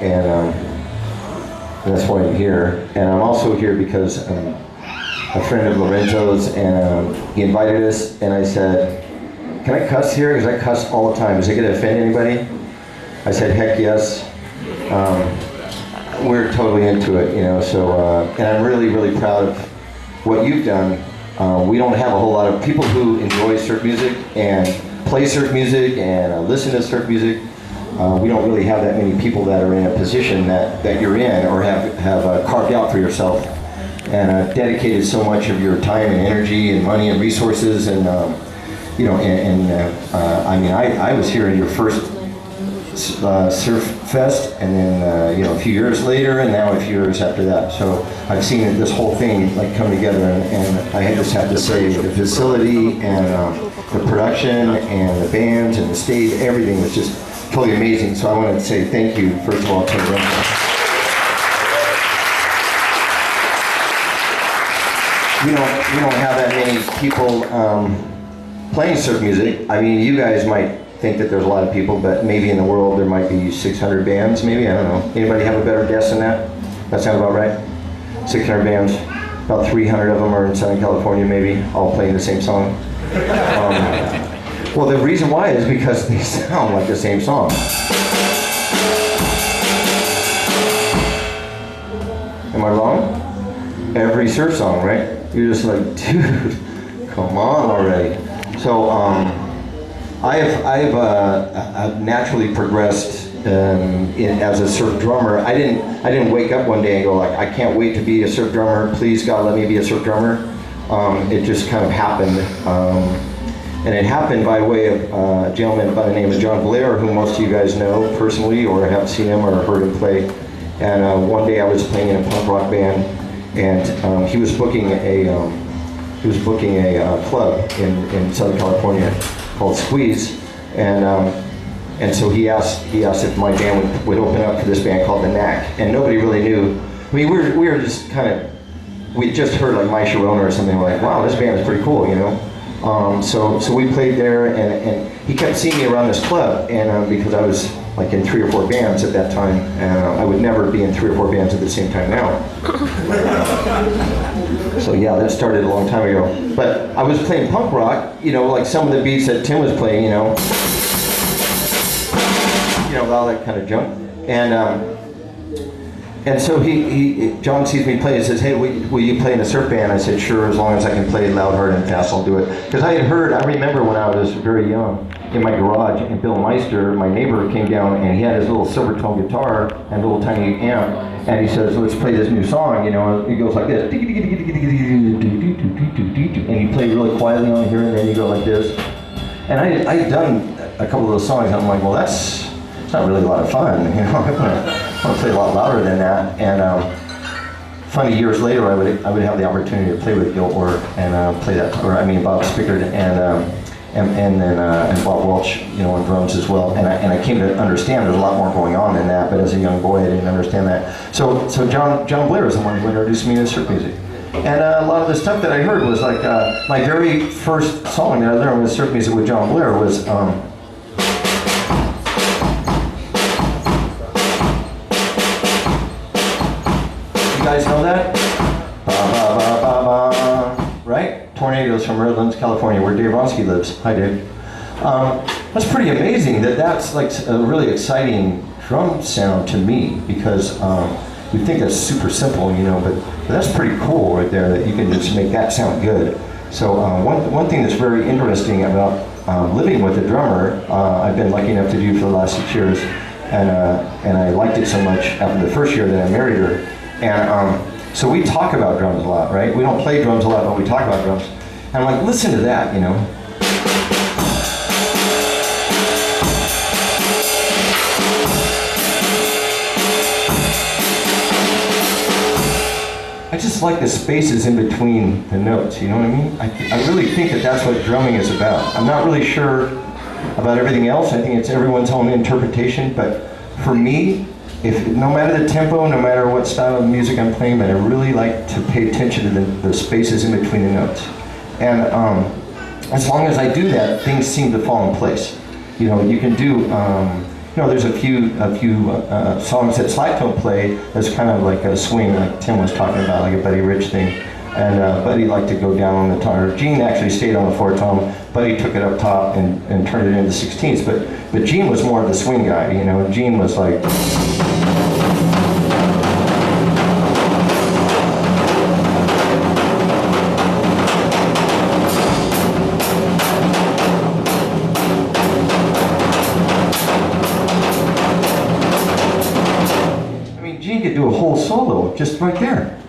and that's why I'm here. And I'm also here because a friend of Lorenzo's, and he invited us, and I said, can I cuss here? Because I cuss all the time. Is it going to offend anybody? I said, heck yes. We're totally into it, you know, so, and I'm really, really proud of what you've done. We don't have a whole lot of people who enjoy surf music and play surf music and listen to surf music. We don't really have that many people that are in a position that you're in, or have carved out for yourself, and dedicated so much of your time and energy and money and resources, and you know, I mean, I was here in your first surf fest, and then you know, a few years later, and now a few years after that. So I've seen this whole thing like come together, and I just have to say the facility and the production and the bands and the stage, everything was just totally amazing. So I wanted to say thank you, first of all, to them. We don't have that many people playing surf music. I mean, you guys might think that there's a lot of people, but maybe in the world there might be 600 bands, maybe, I don't know. Anybody have a better guess than that? That sound about right? 600 bands, about 300 of them are in Southern California, maybe, all playing the same song. Well, the reason why is because they sound like the same song. Am I wrong? Every surf song, right? You're just like, dude, come on already. So, I've naturally progressed as a surf drummer. I didn't wake up one day and go like, I can't wait to be a surf drummer. Please God, let me be a surf drummer. It just kind of happened, and it happened by way of a gentleman by the name of John Blair, who most of you guys know personally, or have seen him or heard him play. And one day I was playing in a punk rock band, and he was booking a club in Southern California called Squeeze, and so he asked if my band would open up for this band called The Knack, and nobody really knew. I mean, we were just kind of, we just heard like My Sharona or something, like, wow, this band is pretty cool, you know. So we played there, and he kept seeing me around this club, and because I was like in 3 or 4 bands at that time, and I would never be in 3 or 4 bands at the same time now. So yeah, that started a long time ago. But I was playing punk rock, you know, like some of the beats that Tim was playing, you know, all that kind of junk. And so John sees me play and says, hey, will you play in a surf band? I said, sure, as long as I can play loud, hard, and fast, I'll do it. Because I remember when I was very young, in my garage, and Bill Meister, my neighbor, came down, and he had his little silver tone guitar and a little tiny amp, and he says, let's play this new song, you know. He goes like this, and you play really quietly on here, and then you go like this. And I had done a couple of those songs, and I'm like, well, it's not really a lot of fun, you know. I want to play a lot louder than that. And funny, years later, I would have the opportunity to play with Gil Orr and play that, Bob Spickard and Bob Welch, you know, on drums as well. And I came to understand there's a lot more going on than that. But as a young boy, I didn't understand that. So John Blair is the one who introduced me to surf music. And a lot of the stuff that I heard was like my very first song that I learned with surf music with John Blair was. You guys know that? Ba, ba, ba, ba, ba. Right? Tornadoes from Redlands, California, where Dave Ronsky lives. Hi, Dave. That's pretty amazing that's like a really exciting drum sound to me, because you think that's super simple, you know, but that's pretty cool right there, that you can just make that sound good. So one thing that's very interesting about living with a drummer, I've been lucky enough to do for the last 6 years, and I liked it so much after the first year that I married her. And so we talk about drums a lot, right? We don't play drums a lot, but we talk about drums. And I'm like, listen to that, you know? I just like the spaces in between the notes, you know what I mean? I really think that that's what drumming is about. I'm not really sure about everything else. I think it's everyone's own interpretation, but for me, no matter the tempo, no matter what style of music I'm playing, but I really like to pay attention to the spaces in between the notes. And as long as I do that, things seem to fall in place. You know, you can do there's a few songs that Slack don't play that's kind of like a swing, like Tim was talking about, like a Buddy Rich thing. And Buddy liked to go down on the tom. Gene actually stayed on the 4-tom. Buddy took it up top and turned it into 16ths. But Gene was more of the swing guy, Gene was like. Gene could do a whole solo just right there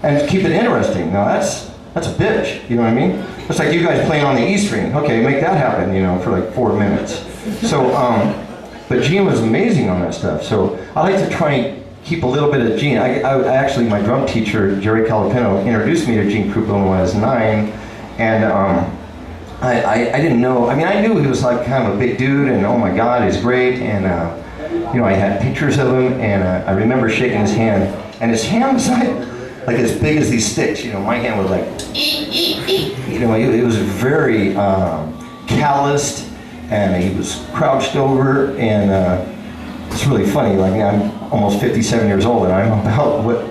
and keep it interesting. Now that's a bitch, you know what I mean? It's like you guys playing on the E string. Okay, make that happen, for like 4 minutes. So, but Gene was amazing on that stuff. So I like to try and keep a little bit of Gene. I actually, my drum teacher, Jerry Calipino, introduced me to Gene Krupa when I was 9, and I didn't know. I mean, I knew he was like kind of a big dude, and oh my God, he's great, and I had pictures of him, and I remember shaking his hand, and his hand was like as big as these sticks. My hand was like, it was very calloused, and he was crouched over, and it's really funny. Like I'm almost 57 years old, and I'm about what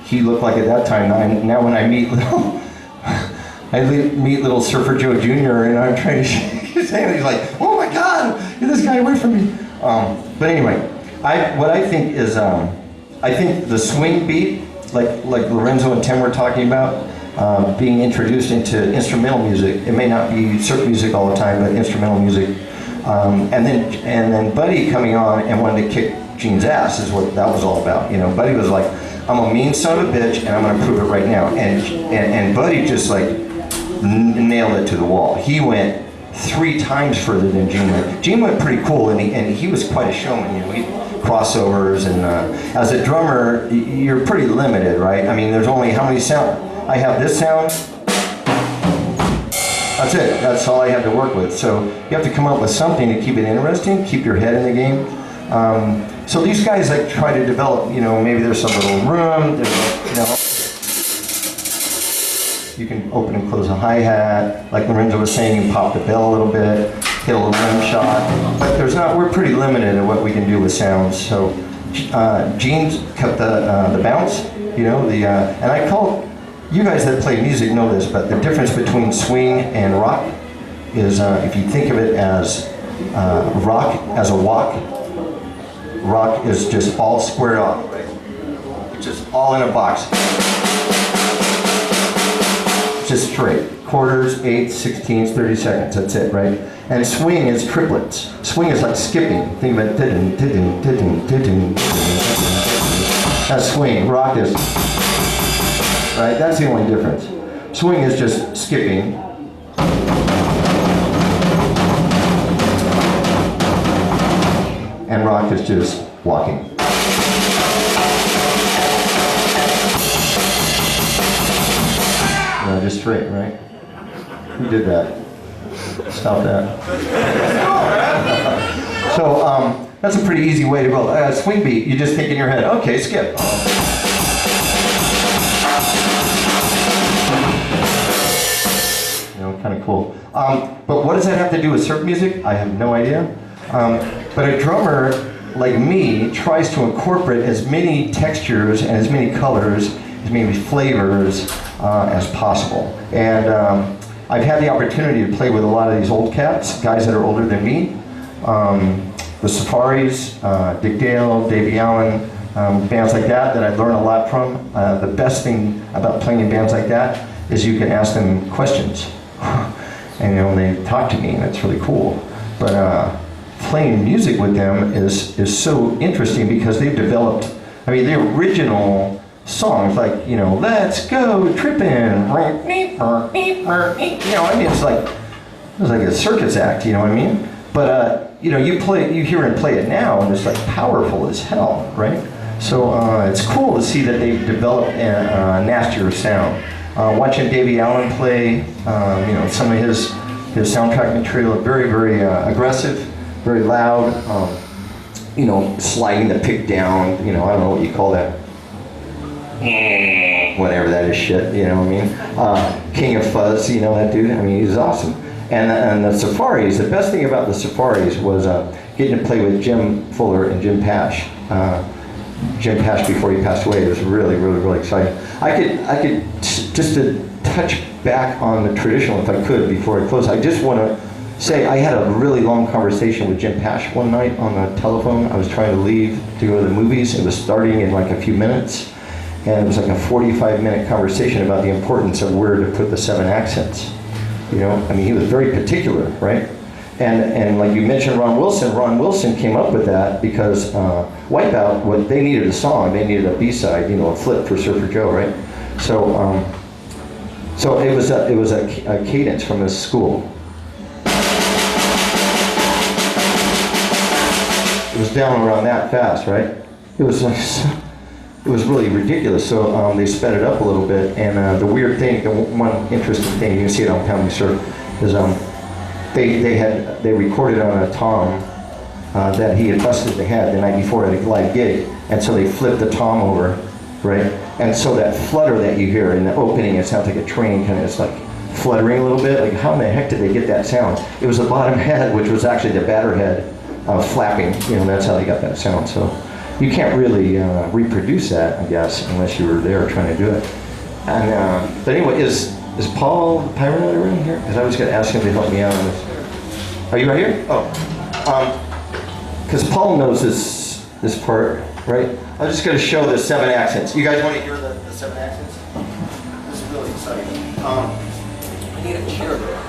he looked like at that time. Now when I meet little Surfer Joe Jr., and I'm trying to shake his hand, he's like, oh my God, get this guy away from me. But anyway, what I think is, I think the swing beat, like Lorenzo and Tim were talking about, being introduced into instrumental music. It may not be surf music all the time, but instrumental music. And then Buddy coming on and wanting to kick Gene's ass is what that was all about. Buddy was like, I'm a mean son of a bitch, and I'm going to prove it right now. And Buddy just like nailed it to the wall. He went 3 times further than Gene went. Gene went pretty cool, and he was quite a showman. He crossovers, and as a drummer, you're pretty limited, right? I mean, there's only how many sound? I have this sound. That's it. That's all I have to work with. So you have to come up with something to keep it interesting, keep your head in the game. So these guys like try to develop. Maybe there's some little room. You can open and close a hi-hat. Like Lorenzo was saying, you pop the bell a little bit, hit a little rim shot. But we're pretty limited in what we can do with sounds. So Gene's cut the bounce, and I call, you guys that play music know this, but the difference between swing and rock is, if you think of it as rock as a walk, rock is just all squared off, right? It's just all in a box. Just straight. Quarters, 8s, 16s, 30 seconds, that's it, right? And swing is triplets. Swing is like skipping. Think about it. That's swing. Rock is, right? That's the only difference. Swing is just skipping. And rock is just walking. Just straight, right? Who did that? Stop that. So that's a pretty easy way to go. Swing beat, you just think in your head, okay, skip. Kind of cool. But what does that have to do with surf music? I have no idea. But a drummer like me tries to incorporate as many textures and as many colors, as many flavors as possible. And I've had the opportunity to play with a lot of these old cats, guys that are older than me. The Safaris, Dick Dale, Davey Allen, bands like that I learn a lot from. The best thing about playing in bands like that is you can ask them questions. And they talk to me, and it's really cool. But playing music with them is so interesting because they've developed, the original songs, like, let's go trippin', it's like a circus act, you know what I mean? But you hear and play it now, and it's like powerful as hell, right? So it's cool to see that they've developed a nastier sound. Watching Davey Allen play, some of his soundtrack material, very, very aggressive, very loud, sliding the pick down, I don't know what you call that. Whatever that is, shit, you know what I mean? King of Fuzz, that dude, he's awesome. And the Safaris, the best thing about the Safaris was getting to play with Jim Fuller and Jim Pash. Jim Pash before he passed away. It was really, really, really exciting. I could just to touch back on the traditional if I could before I close. I just want to say I had a really long conversation with Jim Pash one night on the telephone. I was trying to leave to go to the movies. It was starting in like a few minutes. And it was like a 45-minute conversation about the importance of where to put the 7 accents. You know, I mean, he was very particular, right? And like you mentioned Ron Wilson came up with that because Wipeout, what they needed a song, they needed a B-side, you know, a flip for Surfer Joe, right? So so it was a cadence from his school. It was down around that fast, right? It was really ridiculous. So they sped it up a little bit, and the weird thing, the one interesting thing, you can see it on Comedy Surf, is they recorded on a tom that he had busted the head the night before at a live gig, and so they flipped the tom over, right? And so that flutter that you hear in the opening, it sounds like a train kind of is like fluttering a little bit. Like how in the heck did they get that sound? It was the bottom head, which was actually the batter head flapping. You know, that's how they got that sound. So you can't really reproduce that, I guess, unless you were there trying to do it. And but anyway, is Paul the Pyronite around here? Because I was going to ask him to help me out on this. Are you right here? Oh, because Paul knows this part, right? I'm just going to show the 7 accents. You guys want to hear the 7 accents? This is really exciting. I need a chair there.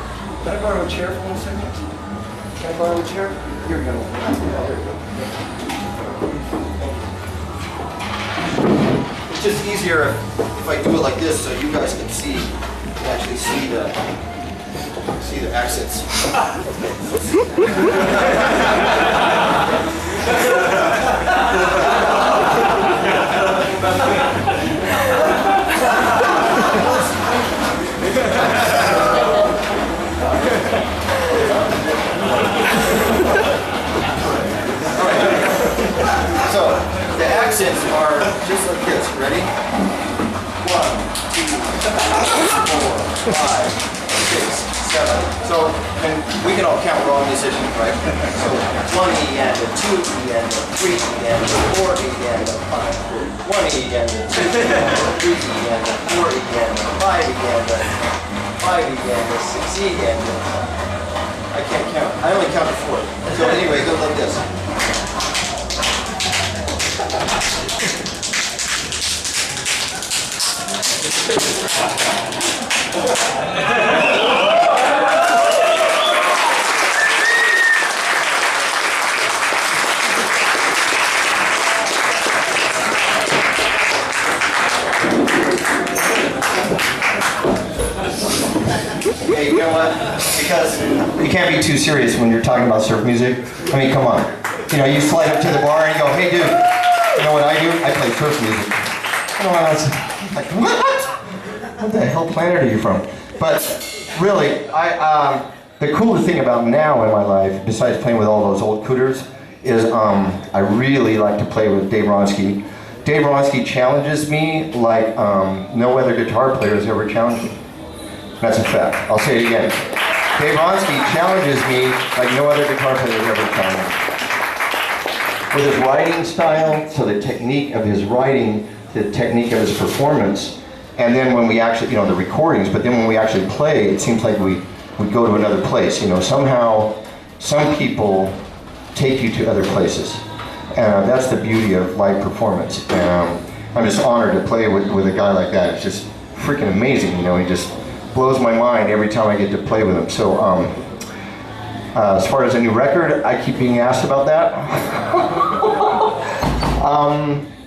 Can I borrow a chair for 1 second? Can I borrow a chair? Here we go. Oh, there we go. It's just easier if I do it like this, so you guys can actually see the accents. So the accents are just like this. Ready? 1, 2, 3, 4, 5, 6, 7. So, and we can all count. We're all musicians, right? So 1 E and a 2 E and a 3 E and a 4 E and a 5. 1 E and a 2 E and a 3 E and a 4 E and a 5 E and a 5 E and a 6 E and a. I can't count. I only count to 4. So anyway, it goes like this. Hey, you know what? Because you can't be too serious when you're talking about surf music. I mean, come on. You know, you slide up to the bar and you go, hey dude, you know what I do? I play surf music. You know, I was like, what the hell planet are you from? But really, the coolest thing about now in my life, besides playing with all those old cooters, is I really like to play with Dave Ronsky. Dave Ronsky challenges me like no other guitar player has ever challenged me. That's a fact. I'll say it again. Dave Ronsky challenges me like no other guitar player has ever challenged me. With his writing style, so the technique of his writing, the technique of his performance, and then when we actually, you know, the recordings, but then when we actually play, it seems like we go to another place. You know, somehow, some people take you to other places. And that's the beauty of live performance. I'm just honored to play with a guy like that. It's just freaking amazing, you know, he just blows my mind every time I get to play with him. So as far as a new record, I keep being asked about that.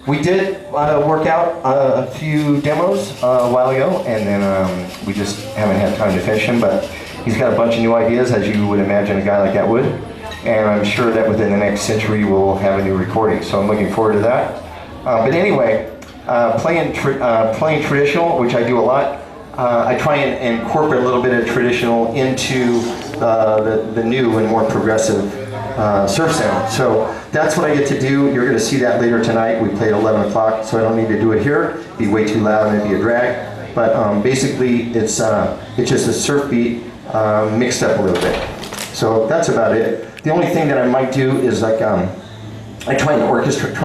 We did work out a few demos a while ago, and then we just haven't had time to finish them, but he's got a bunch of new ideas, as you would imagine a guy like that would. And I'm sure that within the next century we'll have a new recording, so I'm looking forward to that. But anyway, playing traditional, which I do a lot, I try and incorporate a little bit of traditional into the new and more progressive surf sound. So that's what I get to do. You're going to see that later tonight. We play at 11 o'clock, so I don't need to do it here. It'd be way too loud and it'd be a drag. But basically, it's just a surf beat mixed up a little bit. So that's about it. The only thing that I might do is like I try and orchestra.